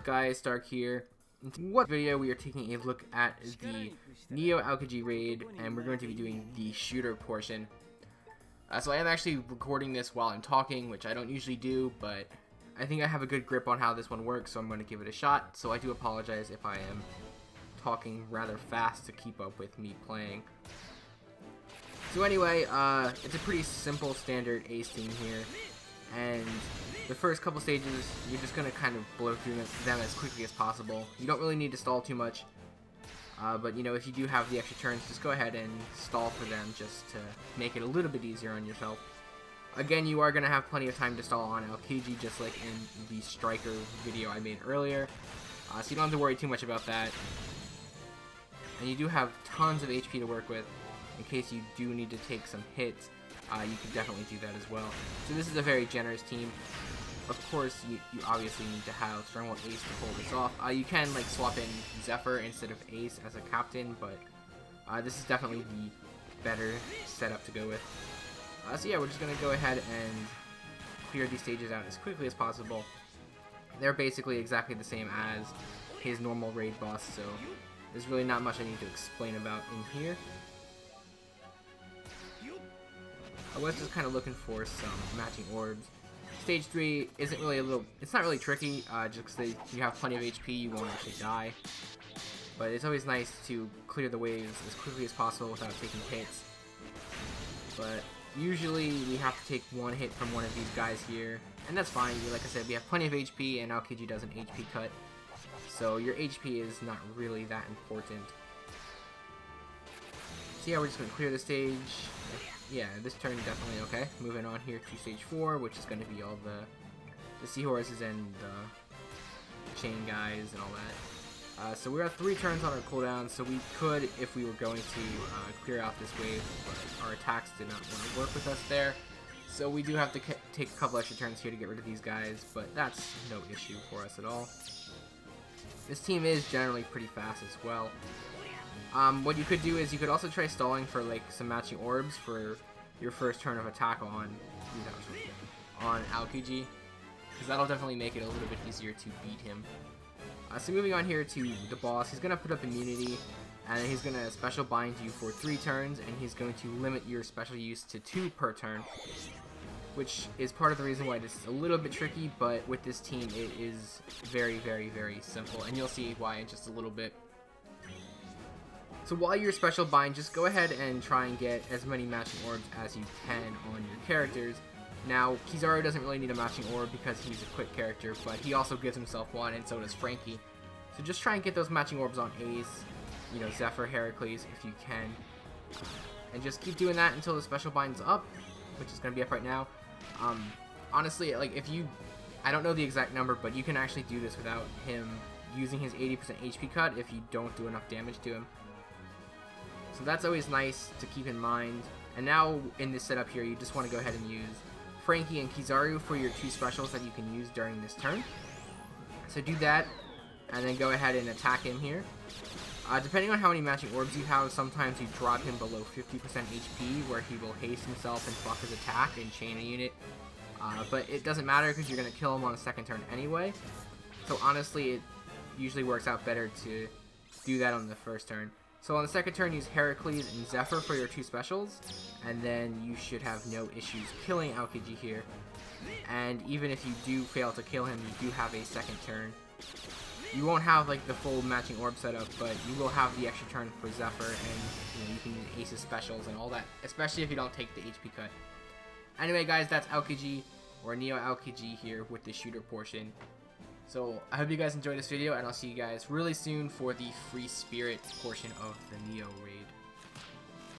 guys, Stark here. In what video we are taking a look at the Neo Aokiji raid, and we're going to be doing the shooter portion. So I am actually recording this while I'm talking, which I don't usually do, but I think I have a good grip on how this one works, so I'm going to give it a shot. So I do apologize if I am talking rather fast to keep up with me playing. So anyway, it's a pretty simple standard ace team here, and the first couple stages, you're just going to kind of blow through them as quickly as possible. You don't really need to stall too much, but you know, if you do have the extra turns, just go ahead and stall for them just to make it a little bit easier on yourself. Again, you are going to have plenty of time to stall on Aokiji, just like in the Striker video I made earlier, so you don't have to worry too much about that. And you do have tons of HP to work with in case you do need to take some hits. You can definitely do that as well. So this is a very generous team. Of course, you obviously need to have Stronghold Ace to pull this off. You can like swap in Zephyr instead of Ace as a captain, but this is definitely the better setup to go with. So yeah, we're just going to go ahead and clear these stages out as quickly as possible. They're basically exactly the same as his normal raid boss, so there's really not much I need to explain about in here. I was just kind of looking for some matching orbs. Stage 3 isn't really it's not really tricky, just because you have plenty of HP, you won't actually die. But it's always nice to clear the waves as quickly as possible without taking hits. But usually we have to take one hit from one of these guys here, and that's fine. Like I said, we have plenty of HP, and Aokiji does an HP cut, so your HP is not really that important. So yeah, we're just going to clear the stage. Yeah, this turn definitely okay. Moving on here to stage 4, which is going to be all the seahorses and the chain guys and all that. So we're at 3 turns on our cooldown, so we could, if we were going to, clear out this wave, but our attacks did not want to work with us there. So we do have to take a couple extra turns here to get rid of these guys, but that's no issue for us at all. This team is generally pretty fast as well. What you could do is you could also try stalling for like some matching orbs for your first turn of attack on Aokiji, because that'll definitely make it a little bit easier to beat him. So moving on here to the boss, he's gonna put up immunity, and he's gonna special bind you for 3 turns, and he's going to limit your special use to 2 per turn, which is part of the reason why this is a little bit tricky. But with this team, it is very, very, very simple, and you'll see why in just a little bit. So while you're special bind, just go ahead and try and get as many matching orbs as you can on your characters. Now, Kizaru doesn't really need a matching orb because he's a quick character, but he also gives himself one, and so does Frankie. So just try and get those matching orbs on Ace, you know, Zephyr, Heracles, if you can. And just keep doing that until the special bind's up, which is going to be up right now. Honestly, like, I don't know the exact number, but you can actually do this without him using his 80% HP cut if you don't do enough damage to him. So that's always nice to keep in mind. And now in this setup here, you just want to go ahead and use Frankie and Kizaru for your 2 specials that you can use during this turn. So do that, and then go ahead and attack him here. Depending on how many matching orbs you have, sometimes you drop him below 50% HP, where he will haste himself and buff his attack and chain a unit. But it doesn't matter because you're going to kill him on the second turn anyway. So honestly, it usually works out better to do that on the first turn. So on the second turn, use Heracles and Zephyr for your 2 specials, and then you should have no issues killing Aokiji here. And even if you do fail to kill him, you do have a second turn. You won't have like the full matching orb setup, but you will have the extra turn for Zephyr, and you can use Ace's specials and all that, especially if you don't take the HP cut. Anyway guys, that's Aokiji, or Neo Aokiji here with the shooter portion. So I hope you guys enjoyed this video, and I'll see you guys really soon for the free spirit portion of the Neo raid.